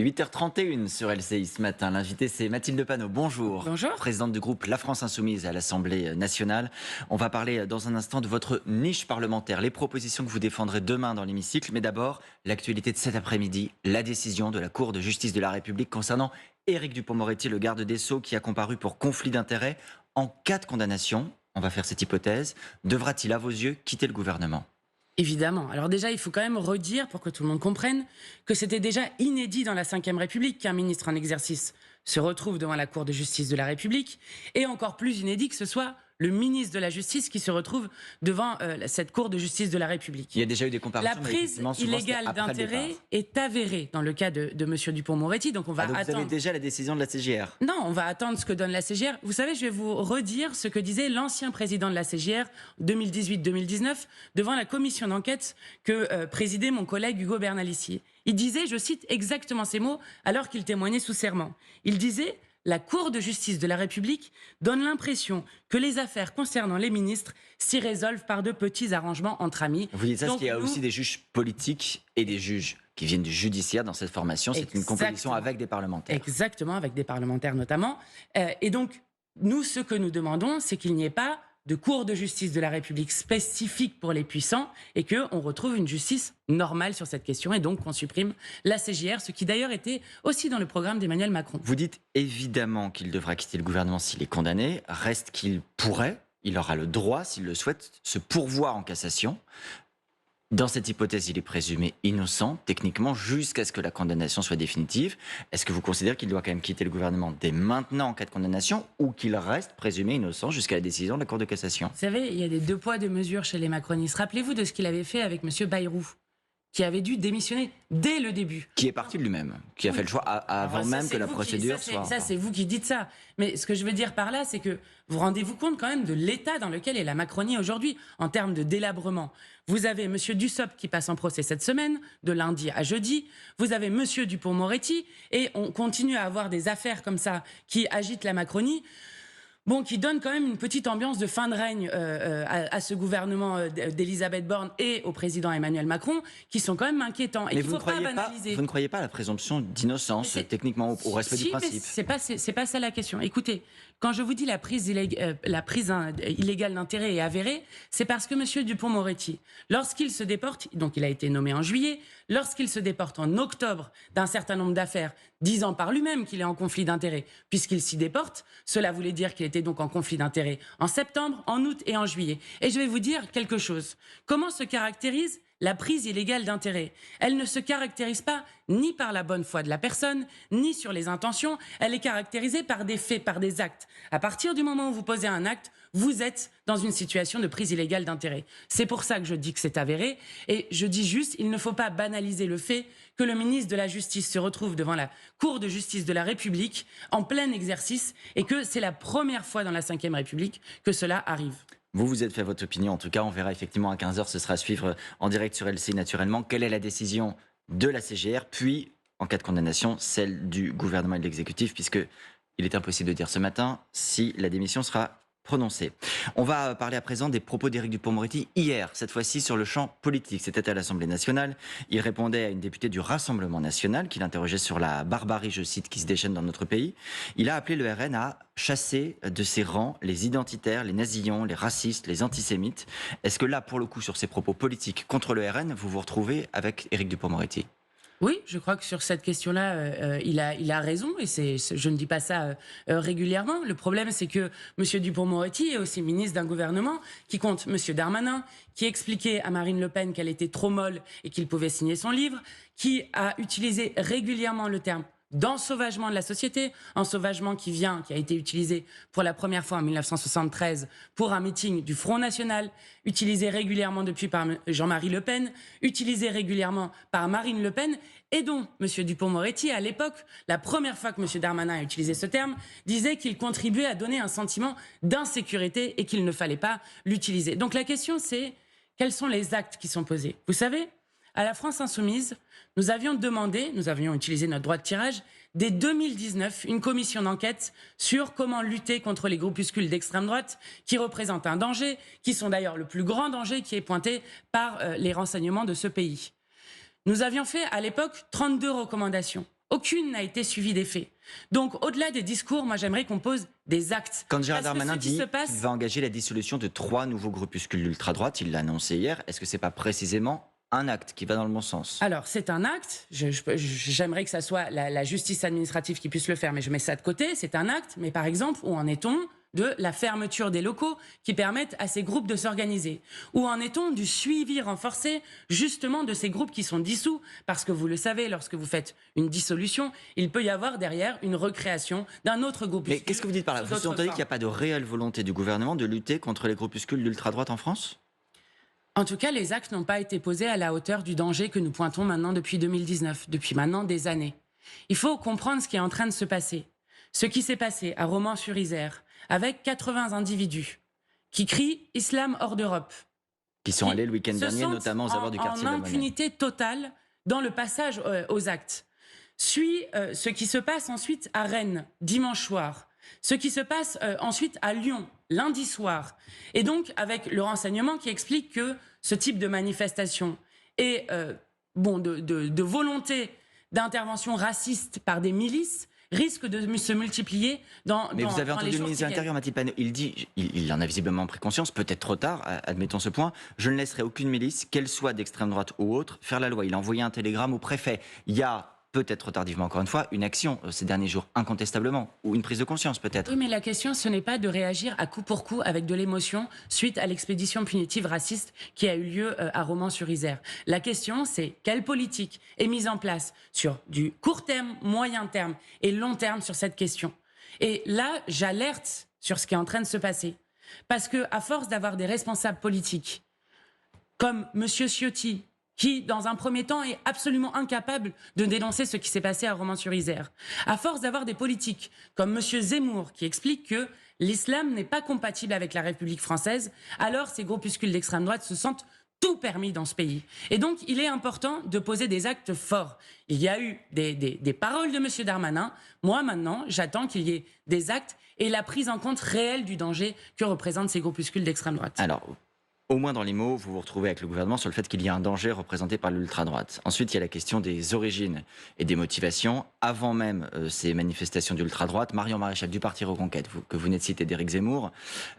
8h31 sur LCI ce matin. L'invité, c'est Mathilde Panot. Bonjour. Bonjour. Présidente du groupe La France Insoumise à l'Assemblée nationale. On va parler dans un instant de votre niche parlementaire, les propositions que vous défendrez demain dans l'hémicycle. Mais d'abord, l'actualité de cet après-midi, la décision de la Cour de justice de la République concernant Éric Dupond-Moretti, le garde des Sceaux, qui a comparu pour conflit d'intérêts. En cas de condamnation, on va faire cette hypothèse, devra-t-il, à vos yeux, quitter le gouvernement ? Évidemment. Alors déjà, il faut quand même redire, pour que tout le monde comprenne, que c'était déjà inédit dans la Ve République qu'un ministre en exercice se retrouve devant la Cour de justice de la République, et encore plus inédit que ce soit le ministre de la Justice qui se retrouve devant cette Cour de justice de la République. Il y a déjà eu des comparaisons. La prise illégale d'intérêt est avérée dans le cas de M. Dupond-Moretti, donc on va attendre. Vous avez déjà la décision de la CJR? Non, on va attendre ce que donne la CJR. Vous savez, je vais vous redire ce que disait l'ancien président de la CJR 2018-2019 devant la commission d'enquête que présidait mon collègue Hugo Bernalicis. Il disait, je cite exactement ces mots, alors qu'il témoignait sous serment. Il disait: la Cour de justice de la République donne l'impression que les affaires concernant les ministres s'y résolvent par de petits arrangements entre amis. Vous dites ça parce qu'il y a aussi des juges politiques et des juges qui viennent du judiciaire dans cette formation. C'est une compétition avec des parlementaires. Exactement, avec des parlementaires notamment. Et donc, nous, ce que nous demandons, c'est qu'il n'y ait pas de Cour de justice de la République spécifique pour les puissants et qu'on retrouve une justice normale sur cette question et donc qu'on supprime la CJR, ce qui d'ailleurs était aussi dans le programme d'Emmanuel Macron. Vous dites évidemment qu'il devra quitter le gouvernement s'il est condamné, reste qu'il pourrait, il aura le droit, s'il le souhaite, se pourvoir en cassation. Dans cette hypothèse, il est présumé innocent, techniquement, jusqu'à ce que la condamnation soit définitive. Est-ce que vous considérez qu'il doit quand même quitter le gouvernement dès maintenant en cas de condamnation, ou qu'il reste présumé innocent jusqu'à la décision de la Cour de cassation? Vous savez, il y a des deux poids, deux mesures chez les macronistes. Rappelez-vous de ce qu'il avait fait avec M. Bayrou, qui avait dû démissionner dès le début. Qui est parti de lui-même, qui a fait le choix avant même que la procédure soit... Ça, c'est vous qui dites ça. Mais ce que je veux dire par là, c'est que vous rendez-vous compte quand même de l'état dans lequel est la Macronie aujourd'hui, en termes de délabrement. Vous avez M. Dussopt qui passe en procès cette semaine, de lundi à jeudi. Vous avez M. Dupond-Moretti. Et on continue à avoir des affaires comme ça qui agitent la Macronie. Bon, qui donne quand même une petite ambiance de fin de règne à ce gouvernement d'Elisabeth Borne et au président Emmanuel Macron, qui sont quand même inquiétants. Et mais il ne faut pas banaliser. Vous ne croyez pas à la présomption d'innocence, techniquement, au respect du principe? C'est pas ça la question. Écoutez, quand je vous dis la prise illégale d'intérêt est avérée, c'est parce que M. Dupond-Moretti, lorsqu'il se déporte, donc il a été nommé en juillet, lorsqu'il se déporte en octobre d'un certain nombre d'affaires, disant par lui-même qu'il est en conflit d'intérêt, puisqu'il s'y déporte, cela voulait dire qu'il était donc en conflit d'intérêt en septembre, en août et en juillet. Et je vais vous dire quelque chose. Comment se caractérise la prise illégale d'intérêt? Elle ne se caractérise pas ni par la bonne foi de la personne, ni sur les intentions. Elle est caractérisée par des faits, par des actes. À partir du moment où vous posez un acte, vous êtes dans une situation de prise illégale d'intérêt. C'est pour ça que je dis que c'est avéré. Et je dis juste, il ne faut pas banaliser le fait que le ministre de la Justice se retrouve devant la Cour de justice de la République en plein exercice et que c'est la première fois dans la Ve République que cela arrive. Vous êtes fait votre opinion, en tout cas, on verra effectivement à 15h, ce sera à suivre en direct sur LCI naturellement. Quelle est la décision de la CJR, puis, en cas de condamnation, celle du gouvernement et de l'exécutif, puisqu'il est impossible de dire ce matin si la démission sera prononcée. On va parler à présent des propos d'Éric Dupond-Moretti hier, cette fois-ci sur le champ politique. C'était à l'Assemblée nationale. Il répondait à une députée du Rassemblement national qui l'interrogeait sur la barbarie, je cite, qui se déchaîne dans notre pays. Il a appelé le RN à chasser de ses rangs les identitaires, les nazillons, les racistes, les antisémites. Est-ce que là, pour le coup, sur ces propos politiques contre le RN, vous vous retrouvez avec Éric Dupond-Moretti ? Oui, je crois que sur cette question-là, il a raison, et je ne dis pas ça régulièrement. Le problème, c'est que M. Dupond-Moretti est aussi ministre d'un gouvernement qui compte M. Darmanin, qui expliquait à Marine Le Pen qu'elle était trop molle et qu'il pouvait signer son livre, qui a utilisé régulièrement le terme d'ensauvagement de la société, ensauvagement qui a été utilisé pour la première fois en 1973 pour un meeting du Front National, utilisé régulièrement depuis par Jean-Marie Le Pen, utilisé régulièrement par Marine Le Pen, et dont M. Dupond-Moretti, à l'époque, la première fois que M. Darmanin a utilisé ce terme, disait qu'il contribuait à donner un sentiment d'insécurité et qu'il ne fallait pas l'utiliser. Donc la question, c'est quels sont les actes qui sont posés? Vous savez, à la France Insoumise, nous avions utilisé notre droit de tirage, dès 2019, une commission d'enquête sur comment lutter contre les groupuscules d'extrême droite qui représentent un danger, qui sont d'ailleurs le plus grand danger qui est pointé par les renseignements de ce pays. Nous avions fait à l'époque 32 recommandations. Aucune n'a été suivie des faits. Donc, au-delà des discours, moi, j'aimerais qu'on pose des actes. Quand Gérald Parce que Darmanin ce qui dit se passe- qu'il va engager la dissolution de 3 nouveaux groupuscules d'ultra-droite, il l'a annoncé hier, est-ce que c'est pas précisément un acte qui va dans le bon sens? Alors, c'est un acte. J'aimerais que ça soit la justice administrative qui puisse le faire, mais je mets ça de côté. C'est un acte. Mais par exemple, où en est-on de la fermeture des locaux qui permettent à ces groupes de s'organiser? Où en est-on du suivi renforcé, justement, de ces groupes qui sont dissous? Parce que vous le savez, lorsque vous faites une dissolution, il peut y avoir derrière une recréation d'un autre groupe. Mais qu'est-ce que vous dites par là? Vous entendez qu'il n'y a pas de réelle volonté du gouvernement de lutter contre les groupuscules d'ultra-droite en France? En tout cas, les actes n'ont pas été posés à la hauteur du danger que nous pointons maintenant depuis 2019, depuis maintenant des années. Il faut comprendre ce qui est en train de se passer. Ce qui s'est passé à Romans-sur-Isère, avec 80 individus qui crient « Islam hors d'Europe », Qui sont allés le week-end se dernier, sentent notamment aux abords du quartier de en la Monnaie. impunité totale dans le passage aux actes. Suit ce qui se passe ensuite à Rennes, dimanche soir. Ce qui se passe ensuite à Lyon, lundi soir. Et donc, avec le renseignement qui explique que ce type de manifestation et de volonté d'intervention raciste par des milices risque de se multiplier Mais vous avez entendu le ministre de l'Intérieur, Mathilde Panot, il en a visiblement pris conscience, peut-être trop tard, admettons ce point. Je ne laisserai aucune milice, qu'elle soit d'extrême droite ou autre, faire la loi. Il a envoyé un télégramme au préfet. Il y a, peut-être tardivement encore une fois, une action ces derniers jours, incontestablement, ou une prise de conscience peut-être. Oui, mais la question, ce n'est pas de réagir à coup pour coup avec de l'émotion suite à l'expédition punitive raciste qui a eu lieu à Romans-sur-Isère. La question, c'est quelle politique est mise en place sur du court terme, moyen terme et long terme sur cette question. Et là, j'alerte sur ce qui est en train de se passer. Parce que, à force d'avoir des responsables politiques comme M. Ciotti, qui, dans un premier temps, est absolument incapable de dénoncer ce qui s'est passé à Romans-sur-Isère. À force d'avoir des politiques comme M. Zemmour, qui explique que l'islam n'est pas compatible avec la République française, alors ces groupuscules d'extrême droite se sentent tout permis dans ce pays. Et donc, il est important de poser des actes forts. Il y a eu des paroles de M. Darmanin. Moi, maintenant, j'attends qu'il y ait des actes et la prise en compte réelle du danger que représentent ces groupuscules d'extrême droite. Alors, au moins dans les mots, vous vous retrouvez avec le gouvernement sur le fait qu'il y a un danger représenté par l'ultra-droite. Ensuite, il y a la question des origines et des motivations. Avant même ces manifestations d'ultra-droite, Marion Maréchal du Parti Reconquête, que vous venez de citer, d'Éric Zemmour,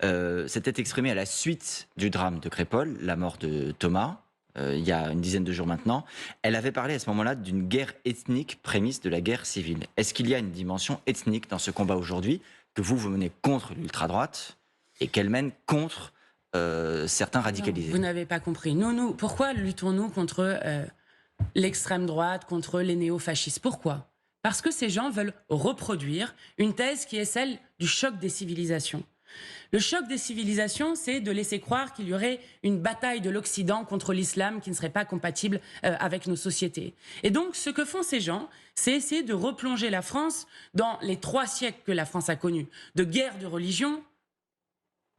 s'était exprimée à la suite du drame de Crépol, la mort de Thomas, il y a une dizaine de jours maintenant. Elle avait parlé à ce moment-là d'une guerre ethnique prémisse de la guerre civile. Est-ce qu'il y a une dimension ethnique dans ce combat aujourd'hui que vous menez contre l'ultra-droite et qu'elle mène contre certains radicalisés? Non, vous n'avez pas compris. Pourquoi luttons-nous contre l'extrême droite, contre les néo-fascistes? Pourquoi? Parce que ces gens veulent reproduire une thèse qui est celle du choc des civilisations. Le choc des civilisations, c'est de laisser croire qu'il y aurait une bataille de l'Occident contre l'islam qui ne serait pas compatible avec nos sociétés. Et donc, ce que font ces gens, c'est essayer de replonger la France dans les 3 siècles que la France a connus, de guerre de religion,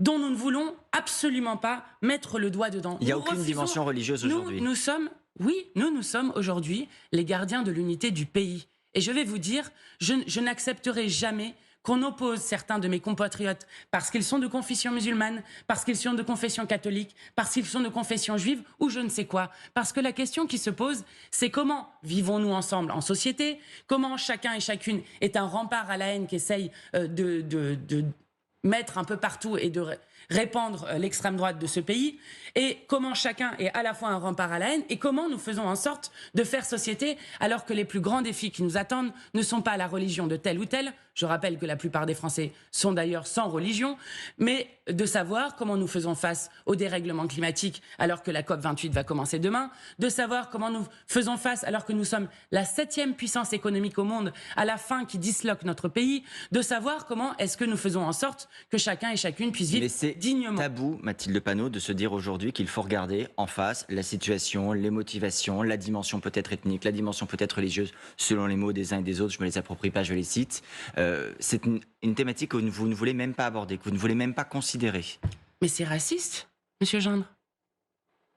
dont nous ne voulons absolument pas mettre le doigt dedans. Il n'y a aucune dimension religieuse aujourd'hui. Nous sommes aujourd'hui les gardiens de l'unité du pays. Et je vais vous dire, je n'accepterai jamais qu'on oppose certains de mes compatriotes parce qu'ils sont de confession musulmane, parce qu'ils sont de confession catholique, parce qu'ils sont de confession juive ou je ne sais quoi. Parce que la question qui se pose, c'est comment vivons-nous ensemble en société, comment chacun et chacune est un rempart à la haine qui essaye de mettre un peu partout et de répandre l'extrême droite de ce pays, et comment chacun est à la fois un rempart à la haine, et comment nous faisons en sorte de faire société alors que les plus grands défis qui nous attendent ne sont pas la religion de tel ou tel, je rappelle que la plupart des Français sont d'ailleurs sans religion, mais de savoir comment nous faisons face au dérèglement climatique alors que la COP28 va commencer demain, de savoir comment nous faisons face alors que nous sommes la 7e puissance économique au monde à la fin qui disloque notre pays, de savoir comment est-ce que nous faisons en sorte que chacun et chacune puisse vivre dignement. C'est tabou, Mathilde Panot, de se dire aujourd'hui qu'il faut regarder en face la situation, les motivations, la dimension peut-être ethnique, la dimension peut-être religieuse, selon les mots des uns et des autres, je me les approprie pas, je les cite. C'est une thématique que vous ne voulez même pas aborder, que vous ne voulez même pas considérer. Mais c'est raciste, monsieur Gendre.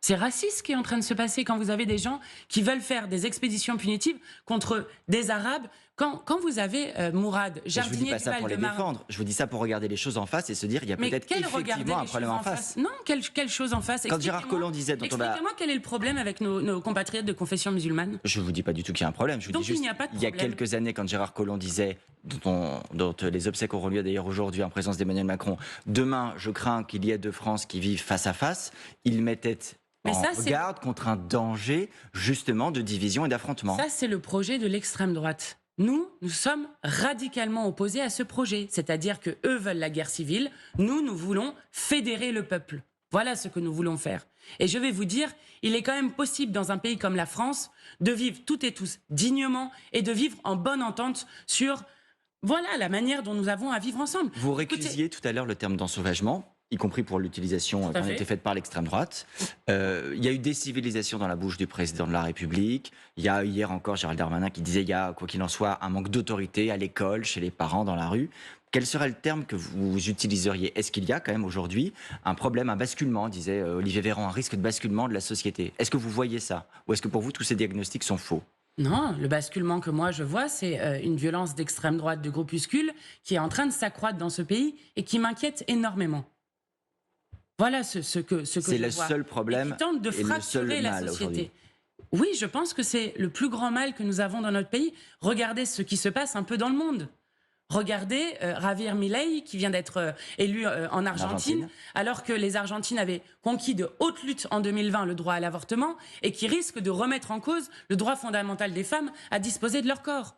C'est raciste ce qui est en train de se passer quand vous avez des gens qui veulent faire des expéditions punitives contre des Arabes. Quand vous avez Mourad, Je ne vous dis jardinier pas du ça pour les Val-de-Marne. défendre, je vous dis ça pour regarder les choses en face et se dire il y a peut-être effectivement un problème en face. Non, quelle chose en face? Quand Gérard Collomb disait... Expliquez-moi quel est le problème avec nos compatriotes de confession musulmane. Je ne vous dis pas du tout qu'il y a un problème. Je vous Donc dis juste, il n'y a pas de il y a problème. quelques années, quand Gérard Collomb disait, dont les obsèques auront lieu d'ailleurs aujourd'hui en présence d'Emmanuel Macron, demain, je crains qu'il y ait deux France qui vivent face à face, il mettait garde contre un danger justement de division et d'affrontement. Ça, c'est le projet de l'extrême droite. Nous sommes radicalement opposés à ce projet. C'est-à-dire que eux veulent la guerre civile, nous voulons fédérer le peuple. Voilà ce que nous voulons faire. Et je vais vous dire, il est quand même possible dans un pays comme la France de vivre toutes et tous dignement et de vivre en bonne entente sur, voilà, la manière dont nous avons à vivre ensemble. Vous récusiez tout à l'heure le terme d'ensauvagement, y compris pour l'utilisation qui a été faite par l'extrême droite. Il y a eu des civilisations dans la bouche du président de la République. Il y a hier encore Gérald Darmanin qui disait il y a, quoi qu'il en soit, un manque d'autorité à l'école, chez les parents, dans la rue. Quel serait le terme que vous utiliseriez? Est-ce qu'il y a quand même aujourd'hui un problème, un basculement, disait Olivier Véran, un risque de basculement de la société? Est-ce que vous voyez ça? Ou est-ce que pour vous, tous ces diagnostics sont faux? Non, le basculement que moi je vois, c'est une violence d'extrême droite de groupuscules qui est en train de s'accroître dans ce pays et qui m'inquiète énormément. Voilà ce que je vois. C'est le seul problème et qui tente de fracturer la société. Oui, je pense que c'est le plus grand mal que nous avons dans notre pays. Regardez ce qui se passe un peu dans le monde. Regardez Javier Milei qui vient d'être élu en Argentine, alors que les Argentines avaient conquis de haute lutte en 2020 le droit à l'avortement et qui risquent de remettre en cause le droit fondamental des femmes à disposer de leur corps.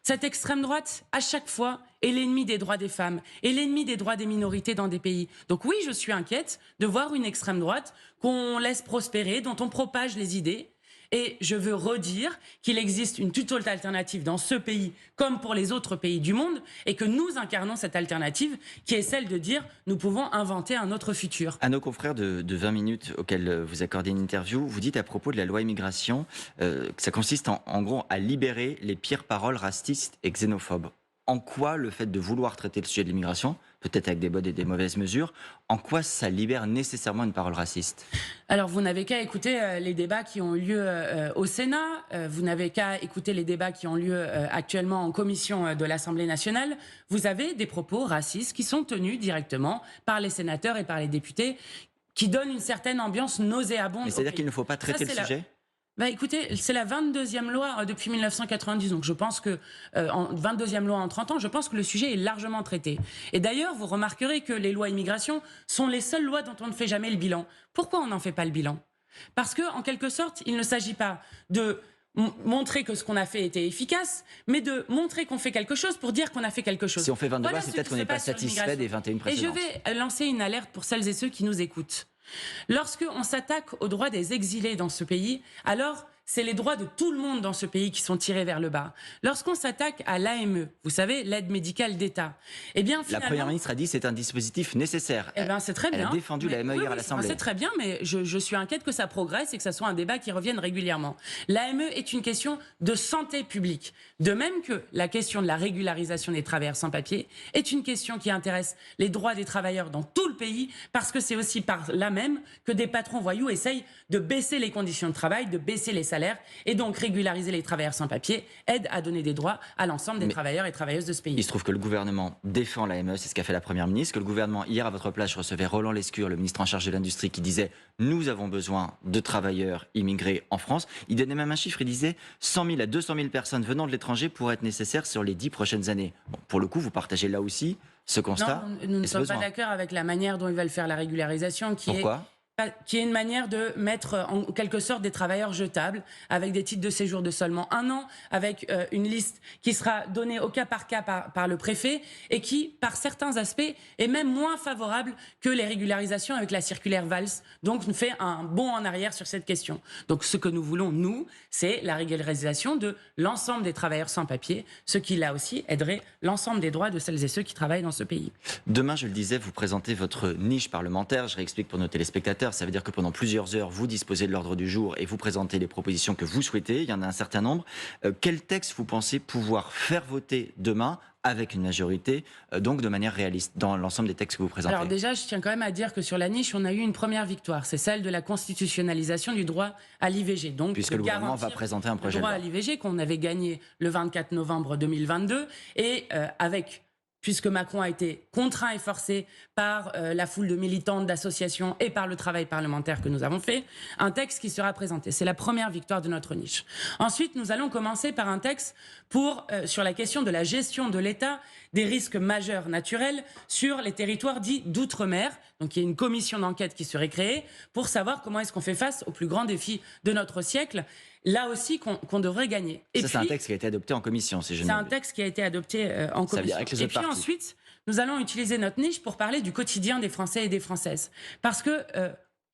Cette extrême droite, à chaque fois, est l'ennemi des droits des femmes, est l'ennemi des droits des minorités dans des pays. Donc oui, je suis inquiète de voir une extrême droite qu'on laisse prospérer, dont on propage les idées. Et je veux redire qu'il existe une toute autre alternative dans ce pays, comme pour les autres pays du monde, et que nous incarnons cette alternative, qui est celle de dire nous pouvons inventer un autre futur. À nos confrères de 20 minutes auxquels vous accordez une interview, vous dites à propos de la loi immigration que ça consiste en gros à libérer les pires paroles racistes et xénophobes. En quoi le fait de vouloir traiter le sujet de l'immigration, peut-être avec des bonnes et des mauvaises mesures, en quoi ça libère nécessairement une parole raciste? Alors, vous n'avez qu'à écouter les débats qui ont eu lieu au Sénat, vous n'avez qu'à écouter les débats qui ont lieu actuellement en commission de l'Assemblée nationale. Vous avez des propos racistes qui sont tenus directement par les sénateurs et par les députés, qui donnent une certaine ambiance nauséabonde. C'est-à-dire qu'il ne faut pas traiter le sujet? Bah écoutez, c'est la 22e loi depuis 1990, donc je pense que, 22e loi en 30 ans, je pense que le sujet est largement traité. Et d'ailleurs, vous remarquerez que les lois immigration sont les seules lois dont on ne fait jamais le bilan. Pourquoi on n'en fait pas le bilan? Parce que, en quelque sorte, il ne s'agit pas de montrer que ce qu'on a fait était efficace, mais de montrer qu'on fait quelque chose pour dire qu'on a fait quelque chose. Si on fait 22 lois, c'est peut-être qu'on n'est pas satisfait des 21 précédentes. Et je vais lancer une alerte pour celles et ceux qui nous écoutent. Lorsqu'on s'attaque aux droits des exilés dans ce pays, alors c'est les droits de tout le monde dans ce pays qui sont tirés vers le bas. Lorsqu'on s'attaque à l'AME, vous savez, l'aide médicale d'État, eh bien finalement... La Première ministre a dit que c'est un dispositif nécessaire. Eh bien c'est très bien. Elle a défendu l'AME hier à l'Assemblée. C'est très bien, mais je suis inquiète que ça progresse et que ça soit un débat qui revienne régulièrement. L'AME est une question de santé publique. De même que la question de la régularisation des travailleurs sans papier est une question qui intéresse les droits des travailleurs dans tout le pays, parce que c'est aussi par là même que des patrons voyous essayent de baisser les conditions de travail, de baisser les salaires, et donc régulariser les travailleurs sans papier aide à donner des droits à l'ensemble des travailleurs et travailleuses de ce pays. Il se trouve que le gouvernement défend l'AME, c'est ce qu'a fait la Première ministre, que le gouvernement, hier à votre place, je recevais Roland Lescure, le ministre en charge de l'Industrie, qui disait « Nous avons besoin de travailleurs immigrés en France ». Il donnait même un chiffre, il disait 100 000 à 200 000 personnes venant de l'étranger pourraient être nécessaires sur les 10 prochaines années. Bon, pour le coup, vous partagez là aussi ce constat? Non, nous ne sommes pas d'accord avec la manière dont ils veulent faire la régularisation, qui est une manière de mettre en quelque sorte des travailleurs jetables avec des titres de séjour de seulement 1 an, avec une liste qui sera donnée au cas par le préfet et qui, par certains aspects, est même moins favorable que les régularisations avec la circulaire Valls. Donc, on fait un bond en arrière sur cette question. Donc, ce que nous voulons, nous, c'est la régularisation de l'ensemble des travailleurs sans papier, ce qui, là aussi, aiderait l'ensemble des droits de celles et ceux qui travaillent dans ce pays. Demain, je le disais, vous présentez votre niche parlementaire. Je réexplique pour nos téléspectateurs. consommateurs. Ça veut dire que pendant plusieurs heures, vous disposez de l'ordre du jour et vous présentez les propositions que vous souhaitez. Il y en a un certain nombre. Quel texte vous pensez pouvoir faire voter demain avec une majorité, donc de manière réaliste, dans l'ensemble des textes que vous présentez? Alors déjà, je tiens quand même à dire que sur la niche, on a eu une première victoire. C'est celle de la constitutionnalisation du droit à l'IVG. Donc, Puisque le gouvernement va présenter un projet de de loi loi. à l'IVG qu'on avait gagné le 24 novembre 2022 et puisque Macron a été contraint et forcé par la foule de militantes, d'associations et par le travail parlementaire que nous avons fait, un texte qui sera présenté. C'est la première victoire de notre niche. Ensuite, nous allons commencer par un texte sur la question de la gestion de l'État des risques majeurs naturels sur les territoires dits d'outre-mer. Donc, il y a une commission d'enquête qui serait créée pour savoir comment est-ce qu'on fait face aux plus grands défis de notre siècle. Là aussi, qu'on devrait gagner. Et ça, c'est un texte qui a été adopté en commission, si je ne C'est un m'abuse. texte qui a été adopté en commission. avec les Et autres puis partis. ensuite, nous allons utiliser notre niche pour parler du quotidien des Français et des Françaises. Parce que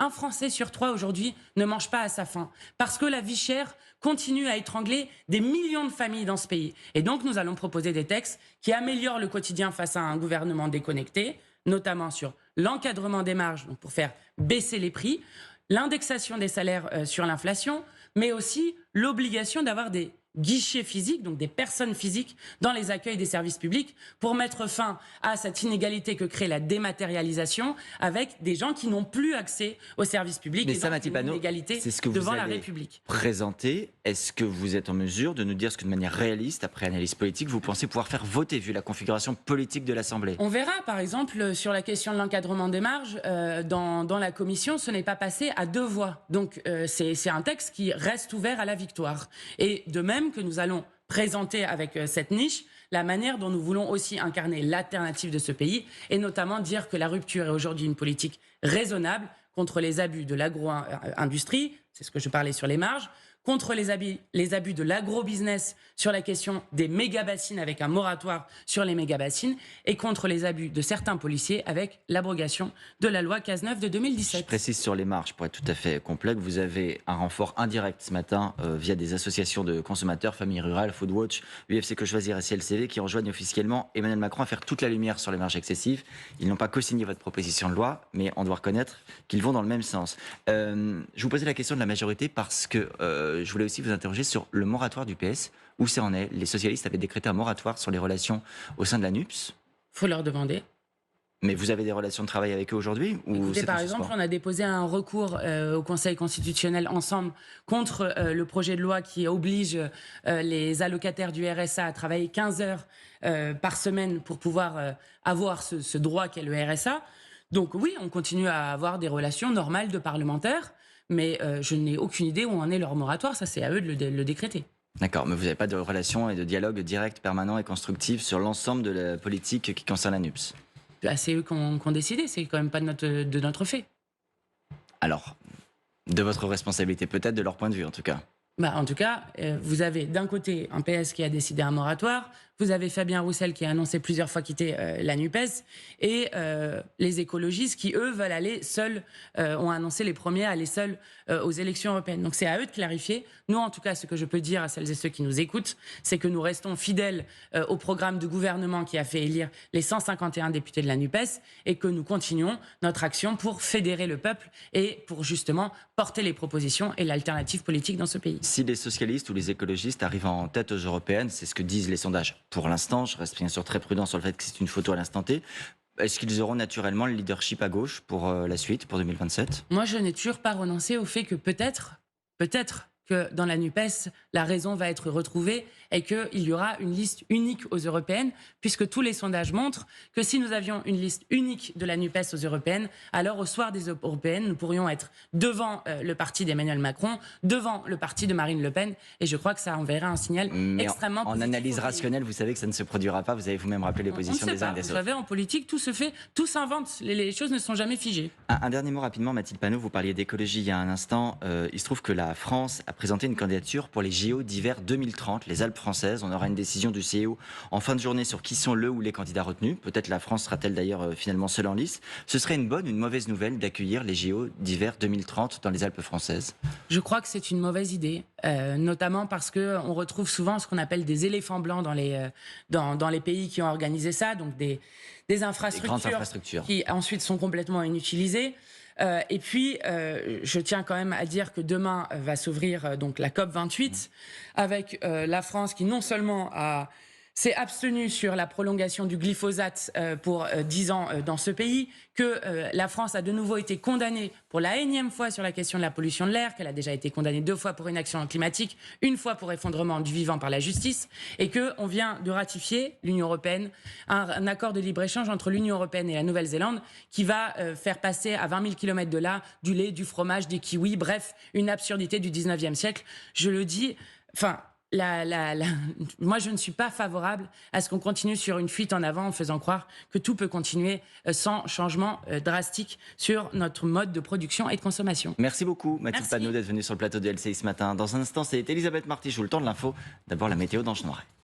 un Français sur 3 aujourd'hui ne mange pas à sa faim. Parce que la vie chère continue à étrangler des millions de familles dans ce pays. Et donc, nous allons proposer des textes qui améliorent le quotidien face à un gouvernement déconnecté, notamment sur l'encadrement des marges, donc pour faire baisser les prix, l'indexation des salaires sur l'inflation, mais aussi l'obligation d'avoir des guichets physiques, donc des personnes physiques dans les accueils des services publics pour mettre fin à cette inégalité que crée la dématérialisation avec des gens qui n'ont plus accès aux services publics. Mais et ça, donc Mathilde une Panot, inégalité c'est ce que vous devant la avez République. présenté. Est-ce que vous êtes en mesure de nous dire ce que de manière réaliste, après analyse politique, vous pensez pouvoir faire voter, vu la configuration politique de l'Assemblée? On verra, par exemple, sur la question de l'encadrement des marges, dans la commission, ce n'est pas passé à 2 voix. Donc, c'est un texte qui reste ouvert à la victoire. Et de même que nous allons présenter avec cette niche la manière dont nous voulons aussi incarner l'alternative de ce pays et notamment dire que la rupture est aujourd'hui une politique raisonnable contre les abus de l'agro-industrie, c'est ce que je parlais sur les marges, contre les abus de l'agro-business sur la question des méga-bassines avec un moratoire sur les méga-bassines et contre les abus de certains policiers avec l'abrogation de la loi Cazeneuve de 2017. Je précise sur les marges, pour être tout à fait complet, que vous avez un renfort indirect ce matin via des associations de consommateurs, Famille Rurale, Foodwatch, UFC Que Choisir et CLCV qui rejoignent officiellement Emmanuel Macron à faire toute la lumière sur les marges excessives. Ils n'ont pas co-signé votre proposition de loi, mais on doit reconnaître qu'ils vont dans le même sens. Je vous posais la question de la majorité parce que je voulais aussi vous interroger sur le moratoire du PS. Où ça en est? Les socialistes avaient décrété un moratoire sur les relations au sein de la NUPS. Faut leur demander. Mais vous avez des relations de travail avec eux aujourd'hui? Écoutez, par exemple, on a déposé un recours au Conseil constitutionnel ensemble contre le projet de loi qui oblige les allocataires du RSA à travailler 15 heures par semaine pour pouvoir avoir ce droit qu'est le RSA. Donc oui, on continue à avoir des relations normales de parlementaires, mais je n'ai aucune idée où en est leur moratoire. Ça, c'est à eux de le décréter. D'accord, mais vous n'avez pas de relation et de dialogue direct, permanent et constructif sur l'ensemble de la politique qui concerne la NUPS? C'est eux qui ont décidé, c'est quand même pas de notre fait. Alors, de votre responsabilité, peut-être de leur point de vue en tout cas. En tout cas, vous avez d'un côté un PS qui a décidé un moratoire, vous avez Fabien Roussel qui a annoncé plusieurs fois quitter la NUPES, et les écologistes qui, eux, veulent aller seuls, ont annoncé les premiers à aller seuls aux élections européennes. Donc c'est à eux de clarifier. Nous, en tout cas, ce que je peux dire à celles et ceux qui nous écoutent, c'est que nous restons fidèles au programme de gouvernement qui a fait élire les 151 députés de la NUPES et que nous continuons notre action pour fédérer le peuple et pour justement porter les propositions et l'alternative politique dans ce pays. Si les socialistes ou les écologistes arrivent en tête aux européennes, c'est ce que disent les sondages pour l'instant, je reste bien sûr très prudent sur le fait que c'est une photo à l'instant T, est-ce qu'ils auront naturellement le leadership à gauche pour la suite, pour 2027 ? Moi, je n'ai toujours pas renoncé au fait que peut-être que dans la NUPES, la raison va être retrouvée et qu'il y aura une liste unique aux européennes, puisque tous les sondages montrent que si nous avions une liste unique de la NUPES aux européennes, alors au soir des européennes, nous pourrions être devant le parti d'Emmanuel Macron, devant le parti de Marine Le Pen, et je crois que ça enverra un signal extrêmement positif. En analyse rationnelle, vous savez que ça ne se produira pas, vous avez vous-même rappelé les positions des uns et des autres. Vous savez, en politique, tout se fait, tout s'invente, les choses ne sont jamais figées. Un dernier mot rapidement, Mathilde Panot, vous parliez d'écologie il y a un instant, il se trouve que la France a présenté une candidature pour les JO d'hiver 2030, les Alpes françaises. On aura une décision du CIO en fin de journée sur qui sont le ou les candidats retenus. Peut-être la France sera-t-elle d'ailleurs finalement seule en lice. Ce serait une bonne ou une mauvaise nouvelle d'accueillir les JO d'hiver 2030 dans les Alpes françaises? Je crois que c'est une mauvaise idée, notamment parce qu'on retrouve souvent ce qu'on appelle des éléphants blancs dans les pays qui ont organisé ça, donc des infrastructures grandes infrastructures qui ensuite sont complètement inutilisées. Et puis, je tiens quand même à dire que demain va s'ouvrir donc la COP 28 avec la France qui non seulement s'est abstenue sur la prolongation du glyphosate pour 10 ans dans ce pays, que la France a de nouveau été condamnée pour la énième fois sur la question de la pollution de l'air, qu'elle a déjà été condamnée 2 fois pour inaction climatique, 1 fois pour effondrement du vivant par la justice, et qu'on vient de ratifier, l'Union européenne, un accord de libre-échange entre l'Union européenne et la Nouvelle-Zélande qui va faire passer à 20 000 km de là du lait, du fromage, des kiwis, bref, une absurdité du 19e siècle. Je le dis, enfin... Moi, je ne suis pas favorable à ce qu'on continue sur une fuite en avant en faisant croire que tout peut continuer sans changement drastique sur notre mode de production et de consommation. Merci beaucoup, Mathilde Merci. Panot, d'être venue sur le plateau de LCI ce matin. Dans un instant, c'est Elisabeth Martichoux, le temps de l'info. D'abord, la météo d'Ange Noiret.